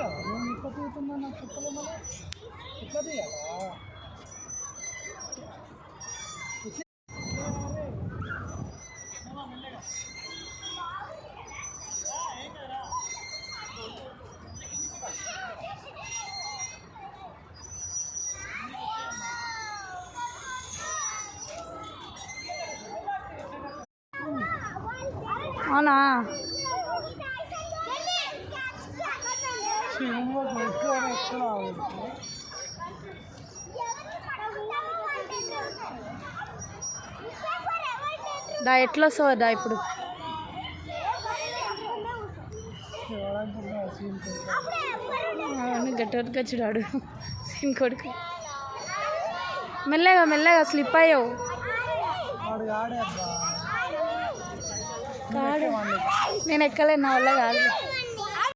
నేను ఇట్లా తీస్తున్నా నాకు చెప్పలే మళ్ళీ ఎట్లా తీయాలా అవునా దా ఎట్లా వస్తావు దా ఇప్పుడు గట్టిగా చూడాడు సీన్ కొడుకు మెల్లగా మెల్లగా స్లిప్ అయ్యావు నేను ఎక్కలేను నా వల్ల కాదు